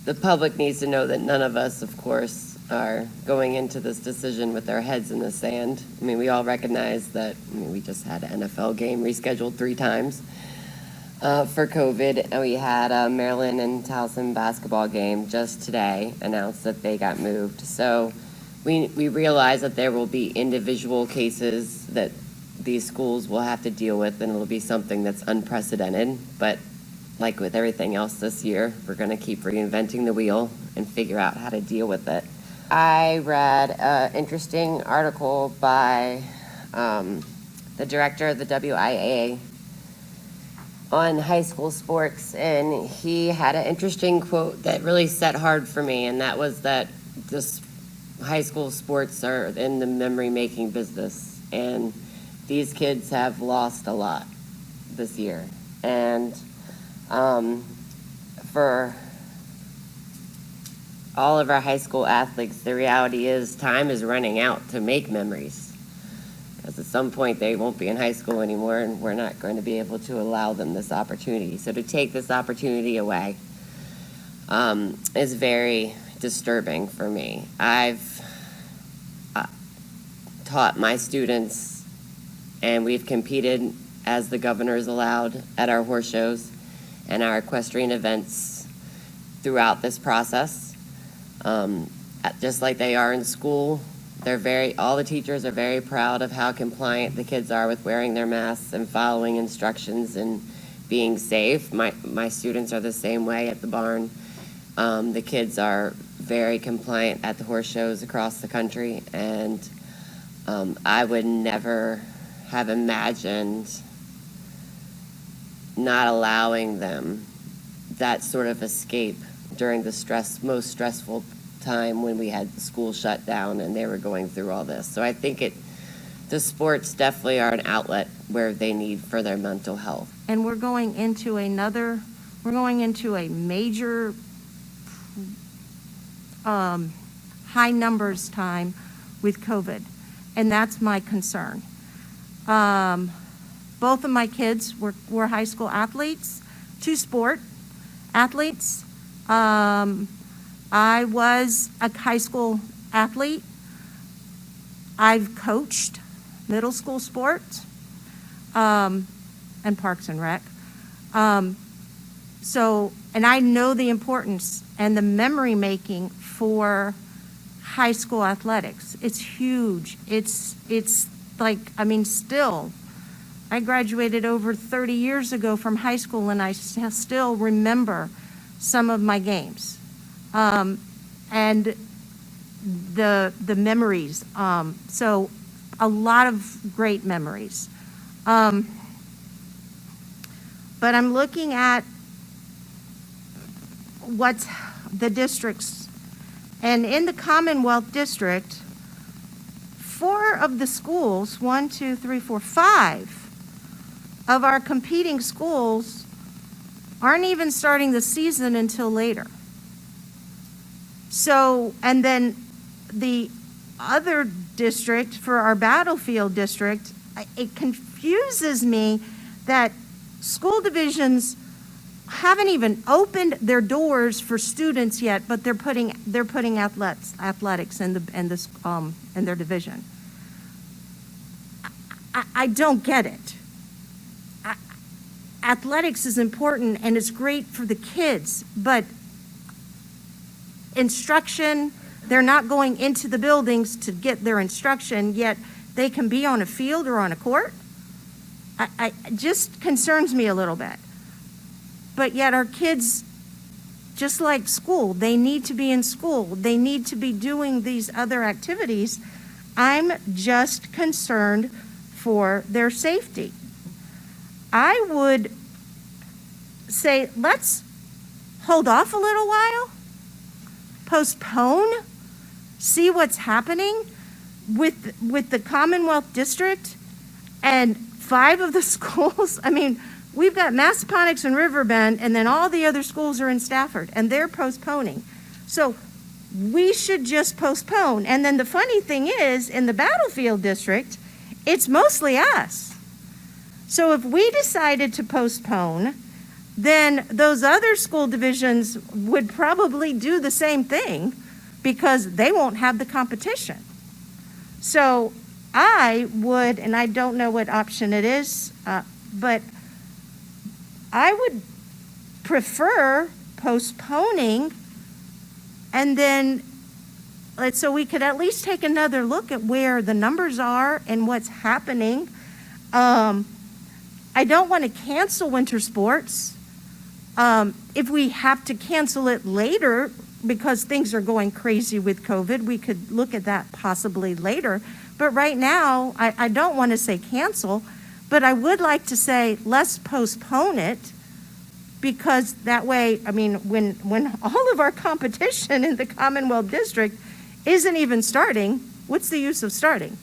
the public needs to know that none of us, of course, are going into this decision with our heads in the sand. I mean, we all recognize that, we just had an NFL game rescheduled 3 times for COVID, and we had a Maryland and Towson basketball game just today announced that they got moved. So we realize that there will be individual cases that these schools will have to deal with, and it'll be something that's unprecedented. But like with everything else this year, we're going to keep reinventing the wheel and figure out how to deal with it. I read an interesting article by the director of the WIAA on high school sports, and he had an interesting quote that really set hard for me, and that was that this high school sports are in the memory-making business, and these kids have lost a lot this year. And for all of our high school athletes, the reality is time is running out to make memories. Because at some point they won't be in high school anymore, and we're not going to be able to allow them this opportunity. So to take this opportunity away is very disturbing for me. I've taught my students, and we've competed as the governor's allowed at our horse shows and our equestrian events throughout this process. Just like they are in school, all the teachers are very proud of how compliant the kids are with wearing their masks and following instructions and being safe. My students are the same way at the barn. The kids are very compliant at the horse shows across the country, and I would never have imagined not allowing them that sort of escape during the most stressful time when we had the school shut down and they were going through all this. So I think the sports definitely are an outlet where they need for their mental health. And we're going into a major high numbers time with COVID, and that's my concern. Both of my kids were high school athletes, 2 sport athletes. I was a high school athlete. I've coached middle school sports and Parks and Rec. And I know the importance and the memory making for high school athletics. It's huge. It's like, still, I graduated over 30 years ago from high school, and I still remember some of my games. And the memories. So a lot of great memories. But I'm looking at what's the districts. And in the Commonwealth District, 4 of the schools, 5 of our competing schools aren't even starting the season until later. So, and then the other district, for our battlefield district, it confuses me that school divisions haven't even opened their doors for students yet, but they're putting athletics in their division. I don't get it. Athletics is important and it's great for the kids, but instruction, they're not going into the buildings to get their instruction, yet they can be on a field or on a court. It just concerns me a little bit. But yet our kids, just like school, they need to be in school. They need to be doing these other activities. I'm just concerned for their safety. I would say, let's hold off a little while, postpone, see what's happening with the Commonwealth District and 5 of the schools. We've got Massaponax and Riverbend, and then all the other schools are in Stafford, and they're postponing. So we should just postpone. And then the funny thing is, in the Battlefield District, it's mostly us. So if we decided to postpone, then those other school divisions would probably do the same thing because they won't have the competition. So I would, and I don't know what option it is, but I would prefer postponing, and then so we could at least take another look at where the numbers are and what's happening. I don't want to cancel winter sports. If we have to cancel it later because things are going crazy with COVID, we could look at that possibly later. But right now, I don't want to say cancel, but I would like to say let's postpone it, because that way, I mean, when all of our competition in the Commonwealth District isn't even starting, what's the use of starting?